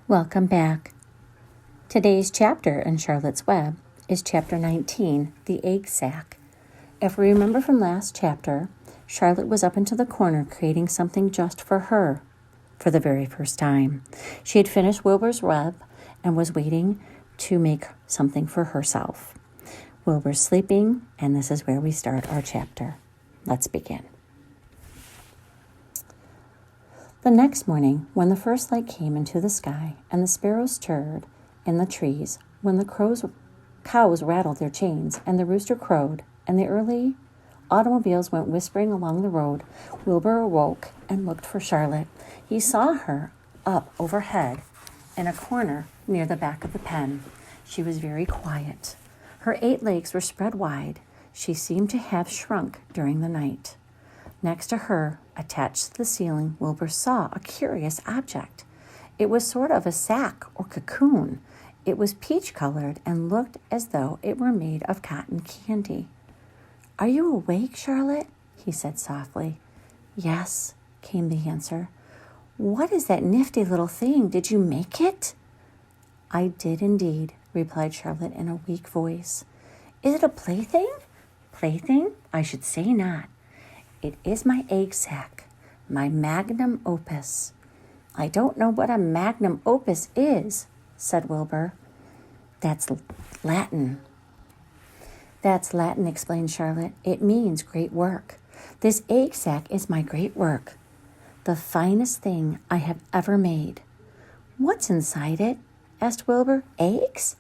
Welcome back. Today's chapter in Charlotte's Web is Chapter 19, The Egg Sac. If we remember from last chapter, Charlotte was up into the corner creating something just for her for the very first time. She had finished Wilbur's web and was waiting to make something for herself. Wilbur's sleeping, and this is where we start our chapter. Let's begin. The next morning, when the first light came into the sky and the sparrows chirped in the trees, when the cows rattled their chains and the rooster crowed and the early automobiles went whispering along the road, Wilbur awoke and looked for Charlotte. He saw her up overhead in a corner near the back of the pen. She was very quiet. Her 8 legs were spread wide. She seemed to have shrunk during the night. Next to her, attached to the ceiling, Wilbur saw a curious object. It was sort of a sack or cocoon. It was peach-colored and looked as though it were made of cotton candy. "Are you awake, Charlotte?" he said softly. "Yes," came the answer. "What is that nifty little thing? Did you make it?" "I did indeed," replied Charlotte in a weak voice. "Is it a plaything?" "Plaything? I should say not. It is my egg sac, my magnum opus." "I don't know what a magnum opus is," said Wilbur. That's Latin." "That's Latin," explained Charlotte. "It means great work. This egg sac is my great work, the finest thing I have ever made." "What's inside it?" asked Wilbur. "Eggs?"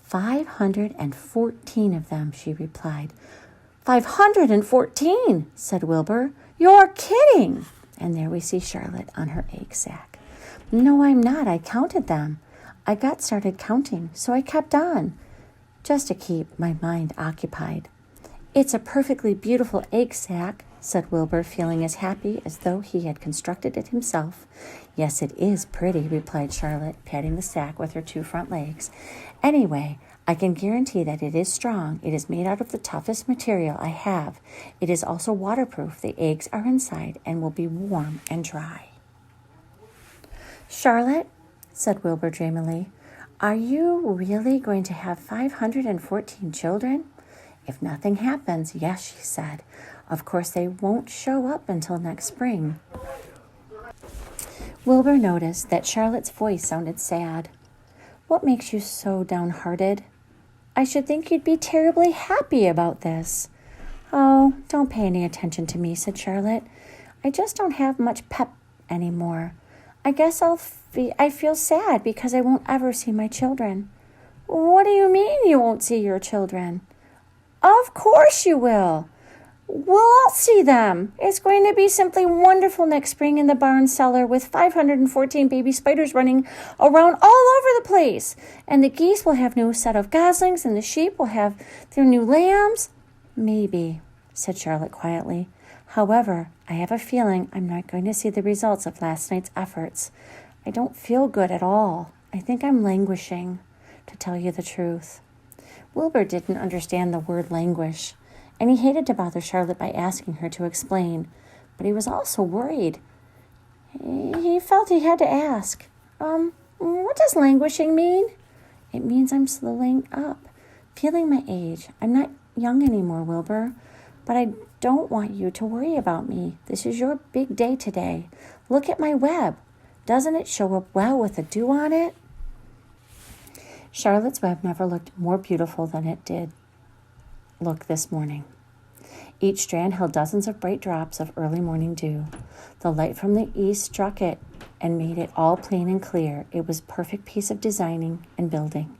514 of them," she replied. 514, said Wilbur. "You're kidding." And there we see Charlotte on her egg sac. "No, I'm not. I counted them. I got started counting, so I kept on, just to keep my mind occupied." "It's a perfectly beautiful egg sac," said Wilbur, feeling as happy as though he had constructed it himself. "Yes, it is pretty," replied Charlotte, patting the sac with her 2 front legs. "Anyway, I can guarantee that it is strong. It is made out of the toughest material I have. It is also waterproof. The eggs are inside and will be warm and dry." "Charlotte," said Wilbur dreamily, "are you really going to have 514 children?" "If nothing happens, yes," she said. "Of course, they won't show up until next spring." Wilbur noticed that Charlotte's voice sounded sad. "What makes you so downhearted? I should think you'd be terribly happy about this." "Oh, don't pay any attention to me," said Charlotte. "I just don't have much pep anymore. I guess I feel sad because I won't ever see my children." "What do you mean you won't see your children?" "Of course you will. We'll all see them. It's going to be simply wonderful next spring in the barn cellar with 514 baby spiders running around all over the place. And the geese will have new set of goslings and the sheep will have their new lambs." "Maybe," said Charlotte quietly. "However, I have a feeling I'm not going to see the results of last night's efforts. I don't feel good at all. I think I'm languishing, to tell you the truth." Wilbur didn't understand the word languish, and he hated to bother Charlotte by asking her to explain, but he was also worried. He felt he had to ask, "What does languishing mean?" "It means I'm slowing up, feeling my age. I'm not young anymore, Wilbur, but I don't want you to worry about me. This is your big day today. Look at my web. Doesn't it show up well with a dew on it?" Charlotte's web never looked more beautiful than it did look this morning. Each strand held dozens of bright drops of early morning dew. The light from the east struck it and made it all plain and clear. It was a perfect piece of designing and building.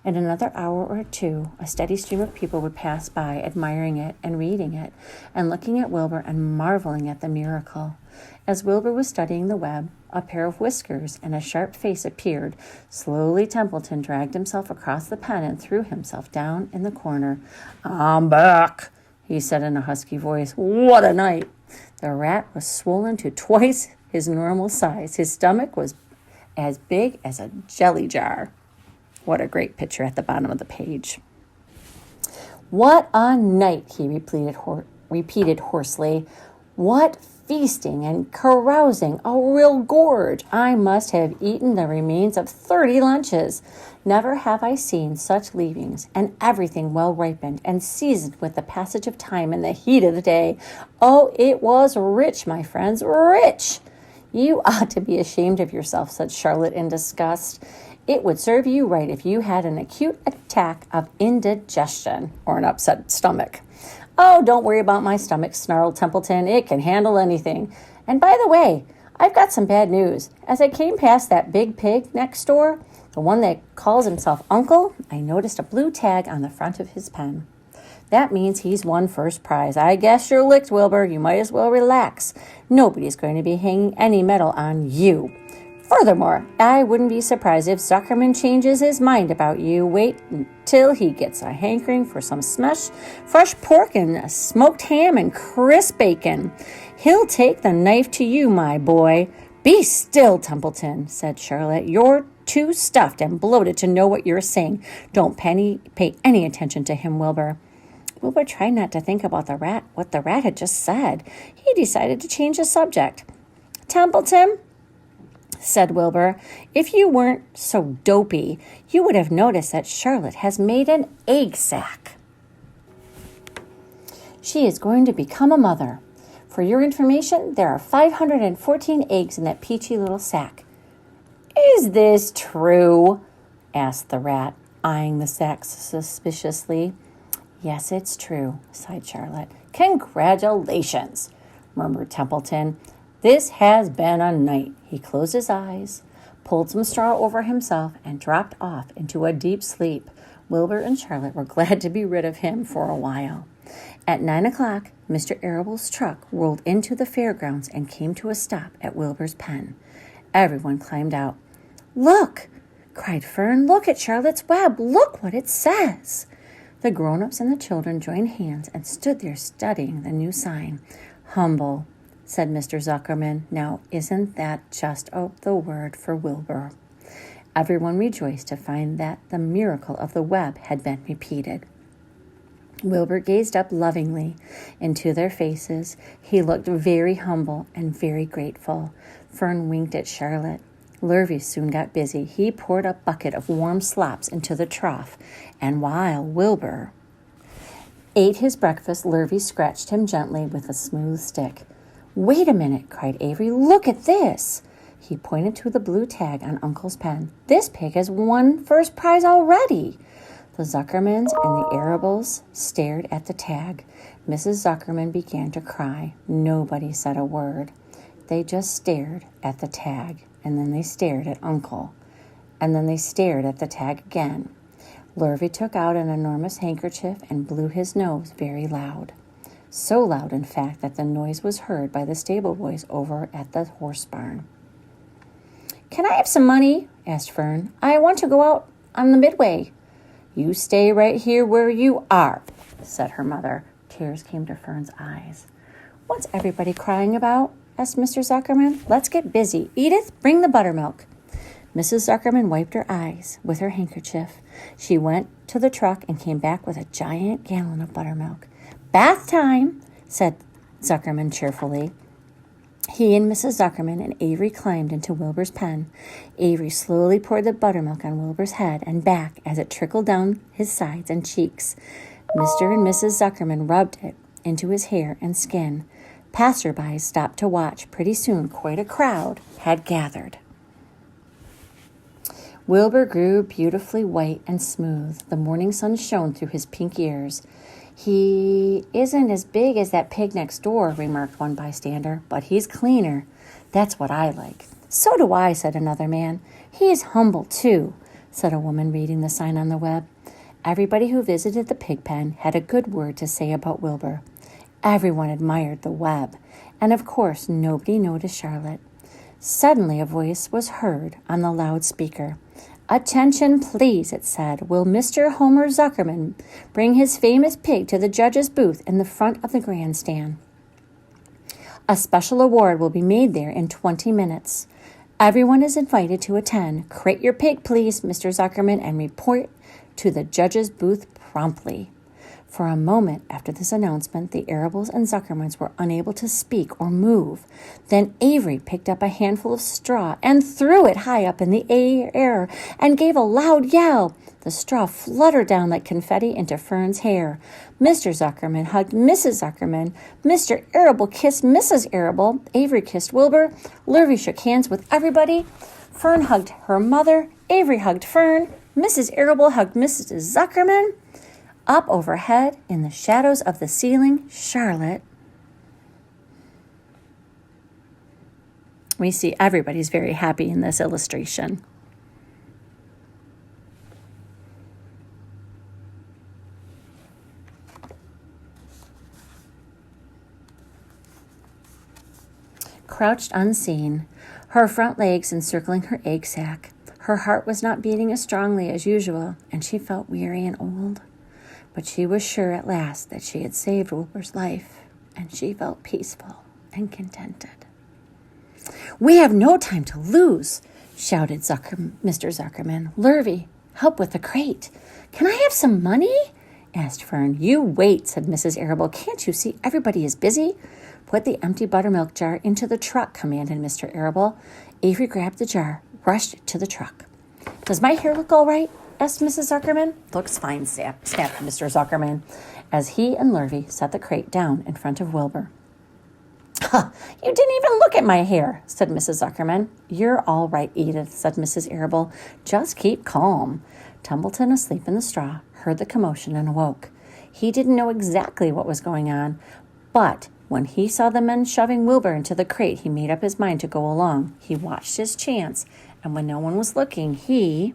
In another hour or 2, a steady stream of people would pass by, admiring it and reading it, and looking at Wilbur and marveling at the miracle. As Wilbur was studying the web, a pair of whiskers and a sharp face appeared. Slowly Templeton dragged himself across the pen and threw himself down in the corner. "I'm back," he said in a husky voice. "What a night!" The rat was swollen to twice his normal size. His stomach was as big as a jelly jar. What a great picture at the bottom of the page. "What a night," he repeated hoarsely. "What feasting and carousing, a real gorge. I must have eaten the remains of 30 lunches. Never have I seen such leavings, and everything well ripened and seasoned with the passage of time and the heat of the day. Oh, it was rich, my friends, rich. You ought to be ashamed of yourself, said Charlotte in disgust. It would serve you right if you had an acute attack of indigestion or an upset stomach. Oh, don't worry about my stomach, snarled Templeton. It can handle anything. And by the way, I've got some bad news. As I came past that big pig next door, the one that calls himself Uncle, I noticed a blue tag on the front of his pen. That means he's won first prize. I guess you're licked, Wilbur. You might as well relax. Nobody's going to be hanging any medal on you. Furthermore, I wouldn't be surprised if Zuckerman changes his mind about you. Wait until he gets a hankering for some fresh pork and smoked ham and crisp bacon. He'll take the knife to you, my boy. Be still, Templeton, said Charlotte. You're too stuffed and bloated to know what you're saying. Don't pay any attention to him, Wilbur. Wilbur tried not to think about what the rat had just said. He decided to change the subject. Templeton, said Wilbur, if you weren't so dopey, you would have noticed that Charlotte has made an egg sac. She is going to become a mother. For your information, there are 514 eggs in that peachy little sack. Is this true? Asked the rat, eyeing the sack suspiciously. Yes, it's true, sighed Charlotte. Congratulations, murmured Templeton. This has been a night. He closed his eyes, pulled some straw over himself, and dropped off into a deep sleep. Wilbur and Charlotte were glad to be rid of him for a while. At 9 o'clock, Mr. Arable's truck rolled into the fairgrounds and came to a stop at Wilbur's pen. Everyone climbed out. Look, cried Fern. Look at Charlotte's web. Look what it says. The grown-ups and the children joined hands and stood there studying the new sign. Humble, said Mr. Zuckerman. Now, isn't that just the word for Wilbur? Everyone rejoiced to find that the miracle of the web had been repeated. Wilbur gazed up lovingly into their faces. He looked very humble and very grateful. Fern winked at Charlotte. Lurvy soon got busy. He poured a bucket of warm slops into the trough, and while Wilbur ate his breakfast, Lurvy scratched him gently with a smooth stick. Wait a minute, cried Avery. Look at this. He pointed to the blue tag on Uncle's pen. This pig has won first prize already. The Zuckermans and the Arables stared at the tag. Mrs. Zuckerman began to cry. Nobody said a word. They just stared at the tag, and then they stared at Uncle, and then they stared at the tag again. Lurvy took out an enormous handkerchief and blew his nose very loud. So loud, in fact, that the noise was heard by the stable boys over at the horse barn. Can I have some money? Asked Fern. I want to go out on the midway. You stay right here where you are, said her mother. Tears came to Fern's eyes. What's everybody crying about? Asked Mr. Zuckerman. Let's get busy. Edith, bring the buttermilk. Mrs. Zuckerman wiped her eyes with her handkerchief. She went to the truck and came back with a giant gallon of buttermilk. Bath time, said Zuckerman cheerfully. He and Mrs. Zuckerman and Avery climbed into Wilbur's pen. Avery slowly poured the buttermilk on Wilbur's head and back as it trickled down his sides and cheeks. Mr. and Mrs. Zuckerman rubbed it into his hair and skin. Passersby stopped to watch. Pretty soon, quite a crowd had gathered. Wilbur grew beautifully white and smooth. The morning sun shone through his pink ears. He isn't as big as that pig next door, remarked one bystander, but he's cleaner. That's what I like. So do I, said another man. He's humble, too, said a woman reading the sign on the web. Everybody who visited the pig pen had a good word to say about Wilbur. Everyone admired the web, and of course nobody noticed Charlotte. Suddenly a voice was heard on the loudspeaker. Attention, please, it said. Will Mr. Homer Zuckerman bring his famous pig to the judge's booth in the front of the grandstand? A special award will be made there in 20 minutes. Everyone is invited to attend. Crate your pig, please, Mr. Zuckerman, and report to the judge's booth promptly. For a moment after this announcement, the Arables and Zuckermans were unable to speak or move. Then Avery picked up a handful of straw and threw it high up in the air and gave a loud yell. The straw fluttered down like confetti into Fern's hair. Mr. Zuckerman hugged Mrs. Zuckerman. Mr. Arable kissed Mrs. Arable. Avery kissed Wilbur. Lurvy shook hands with everybody. Fern hugged her mother. Avery hugged Fern. Mrs. Arable hugged Mrs. Zuckerman. Up overhead, in the shadows of the ceiling, Charlotte. We see everybody's very happy in this illustration. Crouched unseen, her front legs encircling her egg sac, her heart was not beating as strongly as usual, and she felt weary and old. But she was sure at last that she had saved Wilbur's life, and she felt peaceful and contented. "We have no time to lose," shouted Mr. Zuckerman. "Lurvy, help with the crate." "Can I have some money?" asked Fern. "You wait," said Mrs. Arable. "Can't you see everybody is busy?" "Put the empty buttermilk jar into the truck," commanded Mr. Arable. Avery grabbed the jar, rushed to the truck. "Does my hair look all right?" asked Mrs. Zuckerman. "Looks fine," snapped Mr. Zuckerman, as he and Lurvy set the crate down in front of Wilbur. "Huh, you didn't even look at my hair," said Mrs. Zuckerman. "You're all right, Edith," said Mrs. Arable. "Just keep calm." Tumbleton, asleep in the straw, heard the commotion and awoke. He didn't know exactly what was going on, but when he saw the men shoving Wilbur into the crate, he made up his mind to go along. He watched his chance, and when no one was looking, he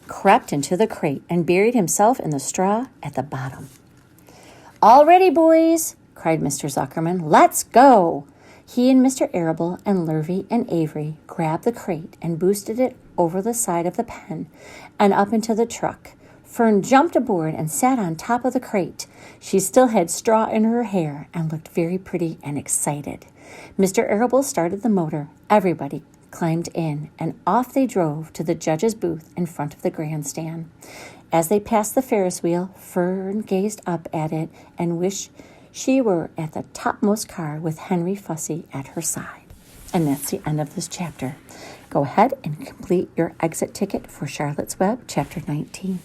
crept into the crate and buried himself in the straw at the bottom. "All ready, boys," cried Mr. Zuckerman. "Let's go." He and Mr. Arable and Lurvy and Avery grabbed the crate and boosted it over the side of the pen and up into the truck. Fern jumped aboard and sat on top of the crate. She still had straw in her hair and looked very pretty and excited. Mr. Arable started the motor. Everybody climbed in, and off they drove to the judge's booth in front of the grandstand. As they passed the Ferris wheel, Fern gazed up at it and wished she were at the topmost car with Henry Fussy at her side. And that's the end of this chapter. Go ahead and complete your exit ticket for Charlotte's Web, Chapter 19.